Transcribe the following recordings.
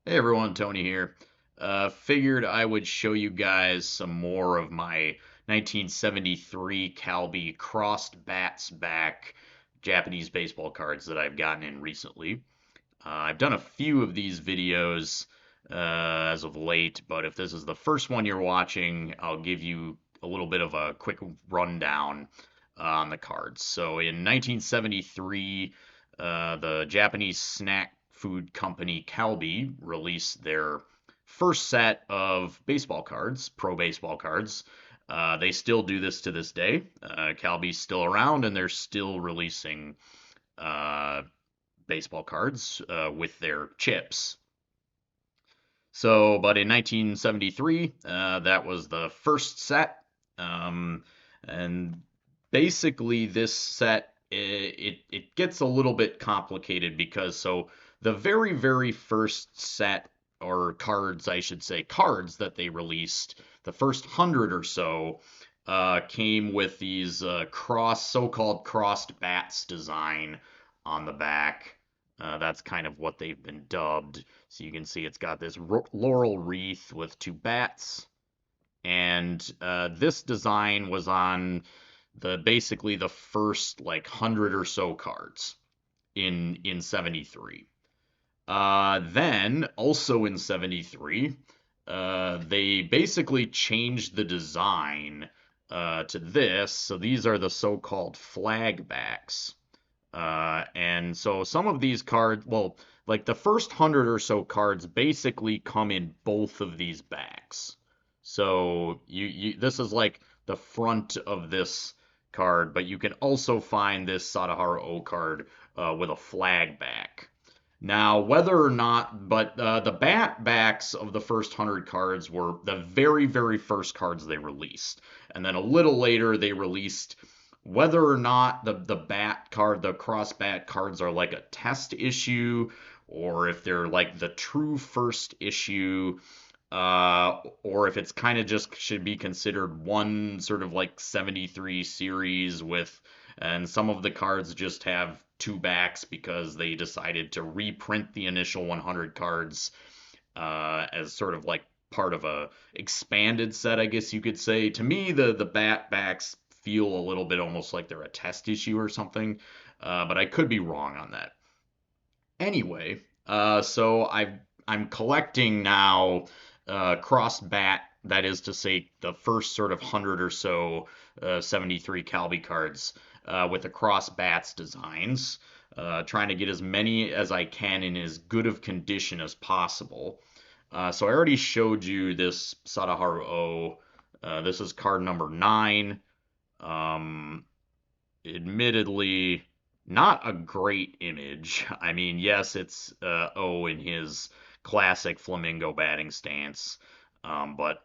Hey everyone, Tony here. Figured I would show you guys some more of my 1973 Calbee crossed bats back Japanese baseball cards that I've gotten in recently. I've done a few of these videos as of late, but if this is the first one you're watching, I'll give you a little bit of a quick rundown on the cards. So in 1973, the Japanese snack food company Calbee released their first set of baseball cards, pro baseball cards. They still do this to this day. Calbee's still around and they're still releasing uh, baseball cards with their chips. So, but in 1973, that was the first set. Um, and basically, this set it gets a little bit complicated because the very first set or cards, I should say, cards that they released, the first 100 or so, came with these so-called crossed bats design on the back. That's kind of what they've been dubbed. So you can see it's got this laurel wreath with two bats, and this design was on basically the first like 100 or so cards in 73. Then also in 73, they basically changed the design to this. So these are the so-called flag backs. And so some of these cards, well, like the first 100 or so cards basically come in both of these backs. So this is like the front of this card, but you can also find this Sadaharu Oh card with a flag back. Now, whether or not, but the bat backs of the first 100 cards were the very first cards they released. And then a little later, they released whether or not the bat card, the cross bat cards are like a test issue, or if they're like the true first issue, or if it's kind of just should be considered one sort of like 73 series with, and some of the cards just have two backs because they decided to reprint the initial 100 cards as sort of like part of a expanded set, I guess you could say. To me, the bat backs feel a little bit almost like they're a test issue or something, but I could be wrong on that. Anyway, I'm collecting now cross bat. That is to say, the first sort of 100 or so 73 Calbee cards with the cross bats designs. Trying to get as many as I can in as good of condition as possible. So I already showed you this Sadaharu Oh. This is card number 9. Um, Admittedly, not a great image. I mean, yes, it's O in his classic flamingo batting stance, but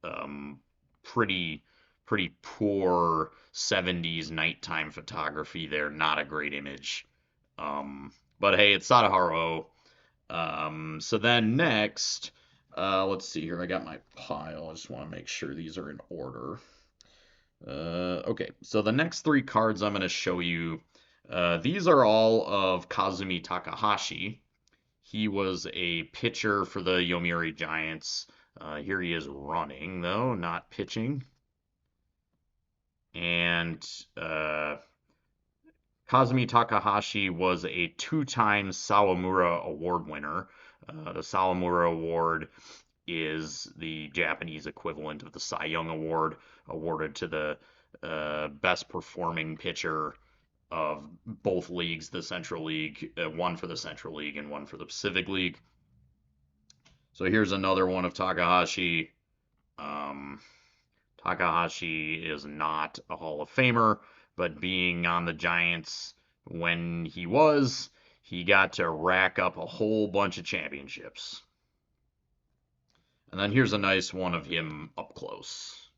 um, pretty pretty poor 70s nighttime photography there. Not a great image. But hey, it's Sadaharu. So then next, let's see here. I got my pile. I just want to make sure these are in order. Okay, so the next three cards I'm going to show you, these are all of Kazumi Takahashi. He was a pitcher for the Yomiuri Giants. Here he is running, though, not pitching. And Kazumi Takahashi was a two-time Sawamura Award winner. The Sawamura Award is the Japanese equivalent of the Cy Young Award, awarded to the best performing pitcher of both leagues, the Central League, one for the Central League and one for the Pacific League. So here's another one of Takahashi. Um, Takahashi is not a Hall of Famer, but being on the Giants when he got to rack up a whole bunch of championships. And then here's a nice one of him up close.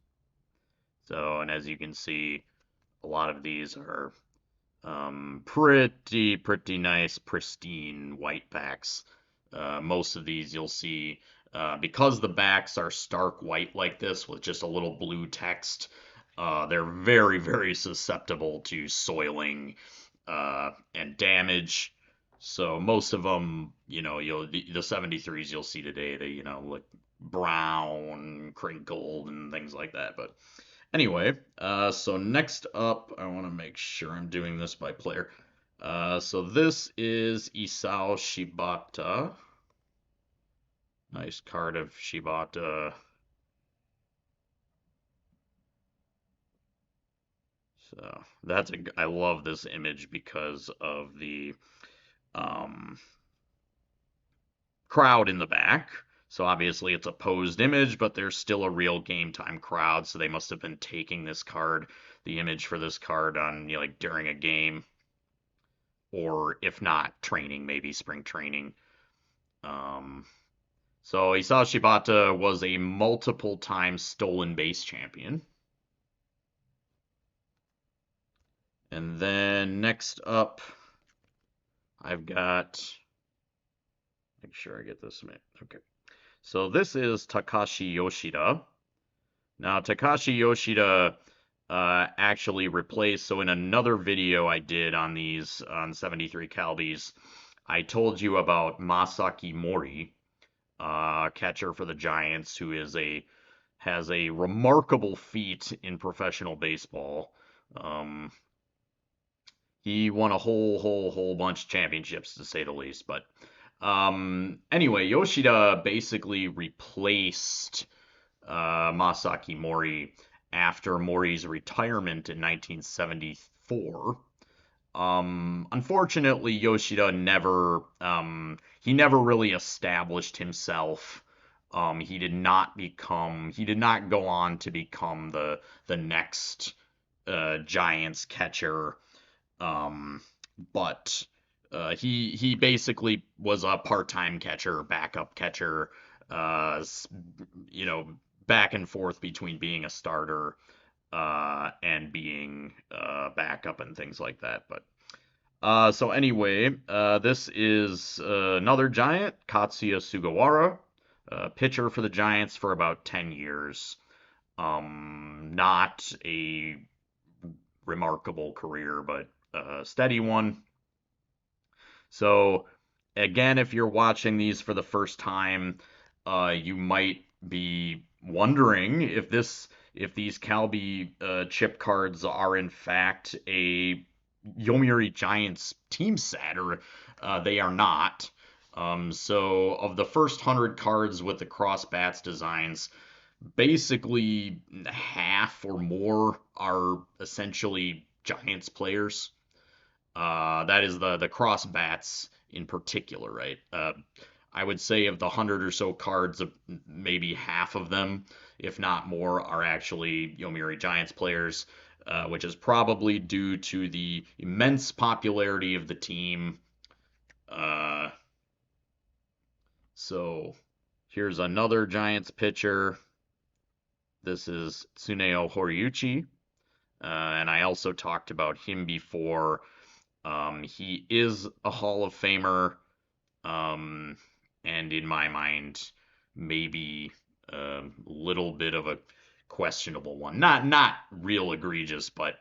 So, and as you can see, a lot of these are pretty nice, pristine white backs. Most of these you'll see because the backs are stark white like this with just a little blue text. They're very susceptible to soiling and damage. So most of them, the 73s you'll see today, they, look brown, crinkled, and things like that. But anyway, so next up, I want to make sure I'm doing this by player. So this is Isao Shibata. Nice card of Shibata. So I love this image because of the um, crowd in the back. So obviously it's a posed image, but there's still a real game time crowd. So they must have been taking this card, the image for this card on, like during a game, or if not training, maybe spring training. Um, so Isao Shibata was a multiple time stolen base champion. And then next up, I've got, make sure I get this. Okay. So this is Takashi Yoshida. Now, Takashi Yoshida actually replaced, so in another video I did on these, on 73 Calbees, I told you about Masaki Mori, catcher for the Giants, who has a remarkable feat in professional baseball. He won a whole bunch of championships, to say the least. But anyway, Yoshida basically replaced Masaki Mori after Mori's retirement in 1974. Unfortunately, Yoshida he never really established himself. He did not go on to become the next Giants catcher. But he basically was a part-time catcher, backup catcher, you know, back and forth between being a starter and being backup and things like that. But so anyway, this is another Giant, Katsuya Sugawara, pitcher for the Giants for about 10 years. Not a remarkable career, but a steady one. So again, if you're watching these for the first time, you might be wondering if these Calbee chip cards are in fact a Yomiuri Giants team set, or they are not. So of the first 100 cards with the cross bats designs, basically half or more are essentially Giants players. That is the cross bats in particular, right? I would say of the 100 or so cards, maybe half of them, if not more, are actually Yomiuri Giants players, which is probably due to the immense popularity of the team. Uh, so here's another Giants pitcher. This is Tsuneo Horiuchi, and I also talked about him before. He is a Hall of Famer, and in my mind, maybe a little bit of a questionable one. Not real egregious, but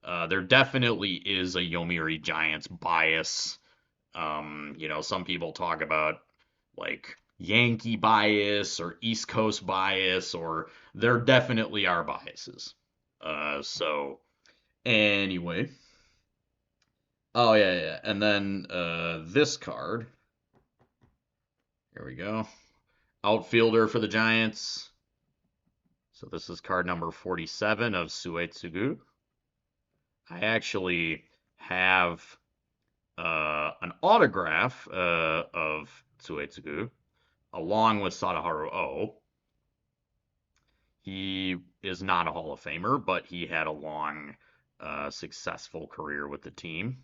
there definitely is a Yomiuri Giants bias. Some people talk about like Yankee bias or East Coast bias, or there definitely are biases. So anyway, oh yeah, and then this card. Here we go. Outfielder for the Giants. So this is card number 47 of Suetsugu. I actually have an autograph of Suetsugu along with Sadaharu Oh. He is not a Hall of Famer, but he had a long, successful career with the team.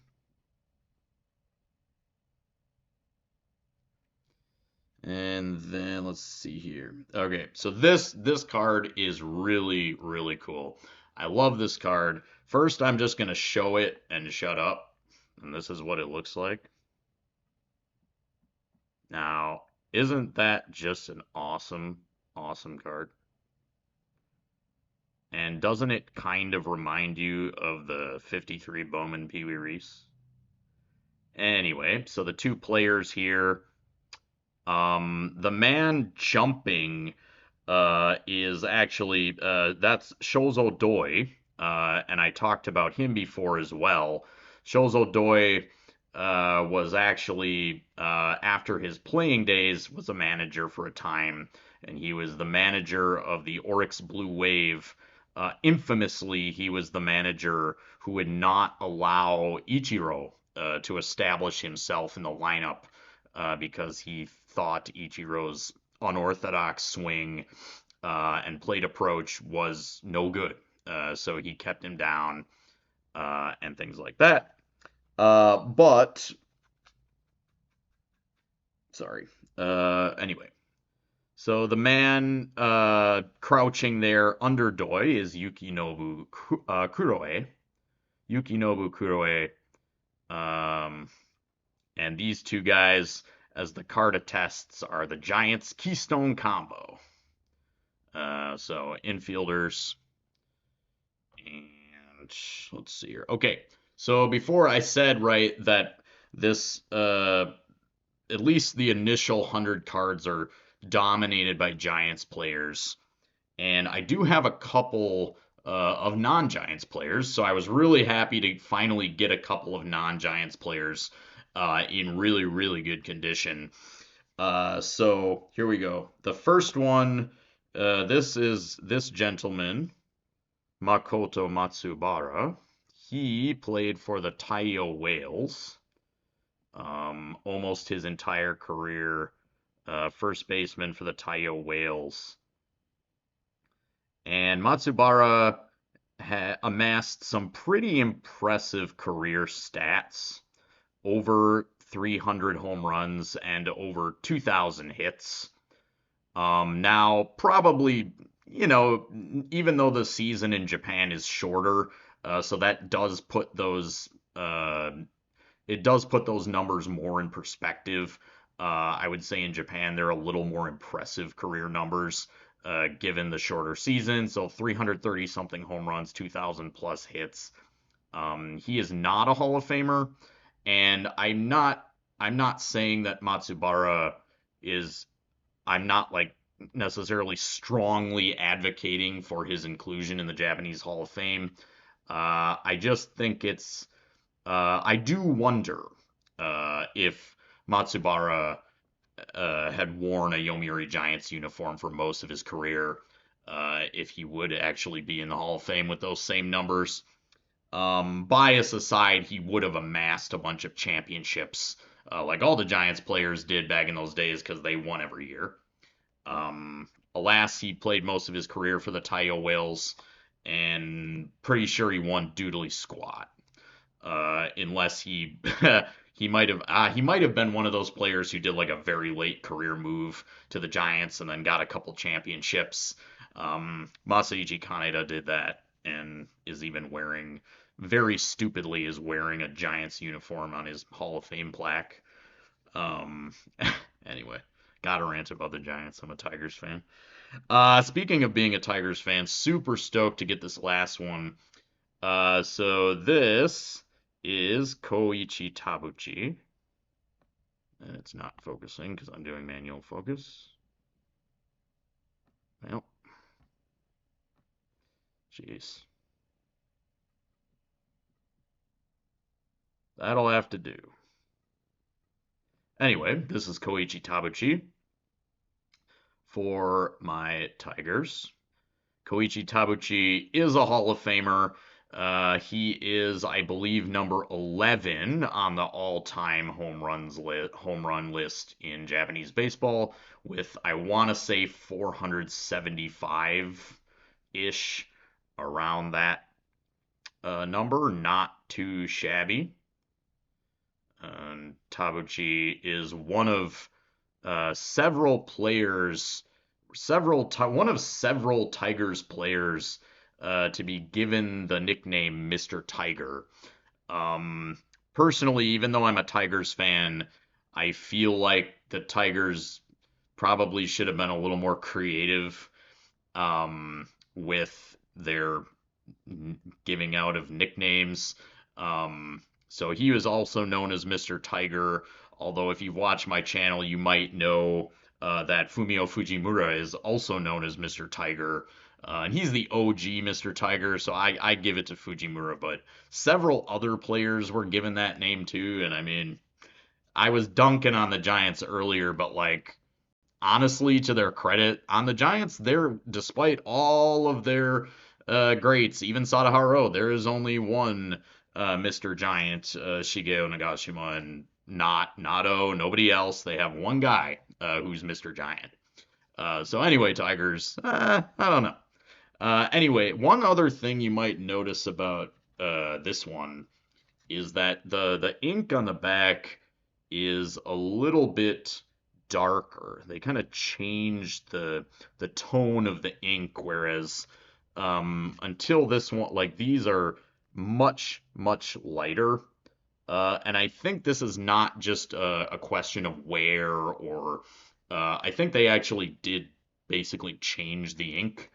And then let's see here. Okay, so this card is really, really cool. I love this card. First, I'm just gonna show it and shut up. And this is what it looks like. Now, isn't that just an awesome, awesome card? And doesn't it kind of remind you of the 53 Bowman Pee Wee Reese? Anyway, so the two players here, the man jumping is actually that's Shozo Doi, and I talked about him before as well. Shozo Doi was actually after his playing days was a manager for a time, and he was the manager of the Oryx Blue Wave. Infamously, he was the manager who would not allow Ichiro to establish himself in the lineup because he thought Ichiro's unorthodox swing and plate approach was no good. So he kept him down and things like that. But, sorry. Anyway, so the man crouching there under Doi is Yukinobu Kuroe. Yukinobu Kuroe. Um, and these two guys, as the card attests, are the Giants' Keystone Combo. So infielders, and let's see here. Okay, so before I said right that this, at least the initial 100 cards are dominated by Giants players, and I do have a couple of non-Giants players, so I was really happy to finally get a couple of non-Giants players in really, really good condition. So here we go. The first one, this is this gentleman, Makoto Matsubara. He played for the Taiyo Whales almost his entire career, first baseman for the Taiyo Whales. And Matsubara amassed some pretty impressive career stats, over 300 home runs and over 2,000 hits. Now, probably, even though the season in Japan is shorter, so that does put those it does put those numbers more in perspective. I would say in Japan they're a little more impressive career numbers given the shorter season. So 330 something home runs, 2,000 plus hits. He is not a Hall of Famer, and I'm not saying that Matsubara is. I'm not like necessarily strongly advocating for his inclusion in the Japanese Hall of Fame. I just think it's. I do wonder if Matsubara had worn a Yomiuri Giants uniform for most of his career, if he would actually be in the Hall of Fame with those same numbers. Bias aside, he would have amassed a bunch of championships, like all the Giants players did back in those days, because they won every year. Alas, he played most of his career for the Taiyo Whales, and pretty sure he won doodly squat. Unless he might have been one of those players who did like a very late career move to the Giants and then got a couple championships. Masaichi Kaneda did that and is even very stupidly is wearing a Giants uniform on his Hall of Fame plaque. Um, anyway, gotta rant about the Giants. I'm a Tigers fan. Speaking of being a Tigers fan, super stoked to get this last one. So this is Koichi Tabuchi. And it's not focusing because I'm doing manual focus. Well, jeez. That'll have to do. Anyway, this is Koichi Tabuchi for my Tigers. Koichi Tabuchi is a Hall of Famer. He is, I believe, number 11 on the all-time home run list in Japanese baseball, with I want to say 475-ish, around that number. Not too shabby. Tabuchi is one of several players, one of several Tigers players to be given the nickname Mr. Tiger. Personally, even though I'm a Tigers fan, I feel like the Tigers probably should have been a little more creative with their giving out of nicknames. So he was also known as Mr. Tiger, although if you've watched my channel, you might know that Fumio Fujimura is also known as Mr. Tiger. And he's the OG Mr. Tiger, so I give it to Fujimura, but several other players were given that name too. And I mean, I was dunking on the Giants earlier, but like honestly, to their credit, on the Giants, they're despite all of their greats, even Sadaharu, Oh, there is only one Mr. Giant, Shigeo Nagashima, and not Oh, nobody else. They have one guy who's Mr. Giant. So anyway, Tigers, I don't know. Anyway, one other thing you might notice about this one is that the ink on the back is a little bit darker. They kind of changed the tone of the ink, whereas until this one, like these are much lighter. And I think this is not just a question of wear or I think they actually did basically change the ink.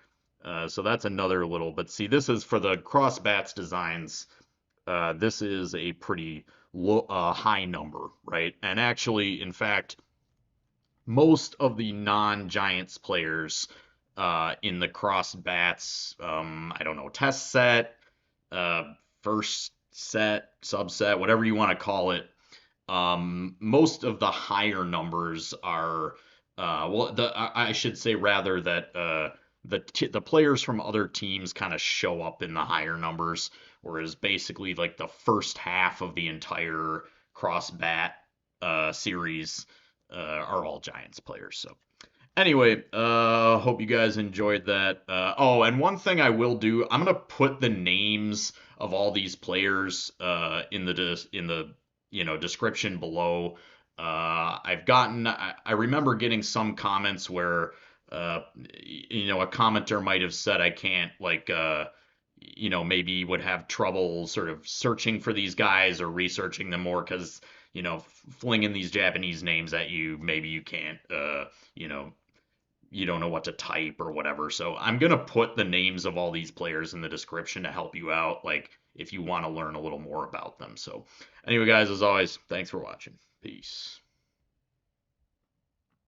So that's another little, but see, this is for the cross bats designs. This is a pretty high number, right? And actually, in fact, most of the non-Giants players in the cross bats, I don't know, test set, uh, first set, subset, whatever you want to call it, most of the higher numbers are, well, I should say rather that the players from other teams kind of show up in the higher numbers, whereas basically like the first half of the entire cross bat series are all Giants players. So anyway, hope you guys enjoyed that. Oh, and one thing I will do, I'm gonna put the names of all these players in the description below. I remember getting some comments where a commenter might have said I can't like maybe would have trouble sort of searching for these guys or researching them more because flinging these Japanese names at you, maybe you can't you know you don't know what to type or whatever. So I'm gonna put the names of all these players in the description to help you out, like if you want to learn a little more about them. So anyway, guys, as always, thanks for watching. Peace.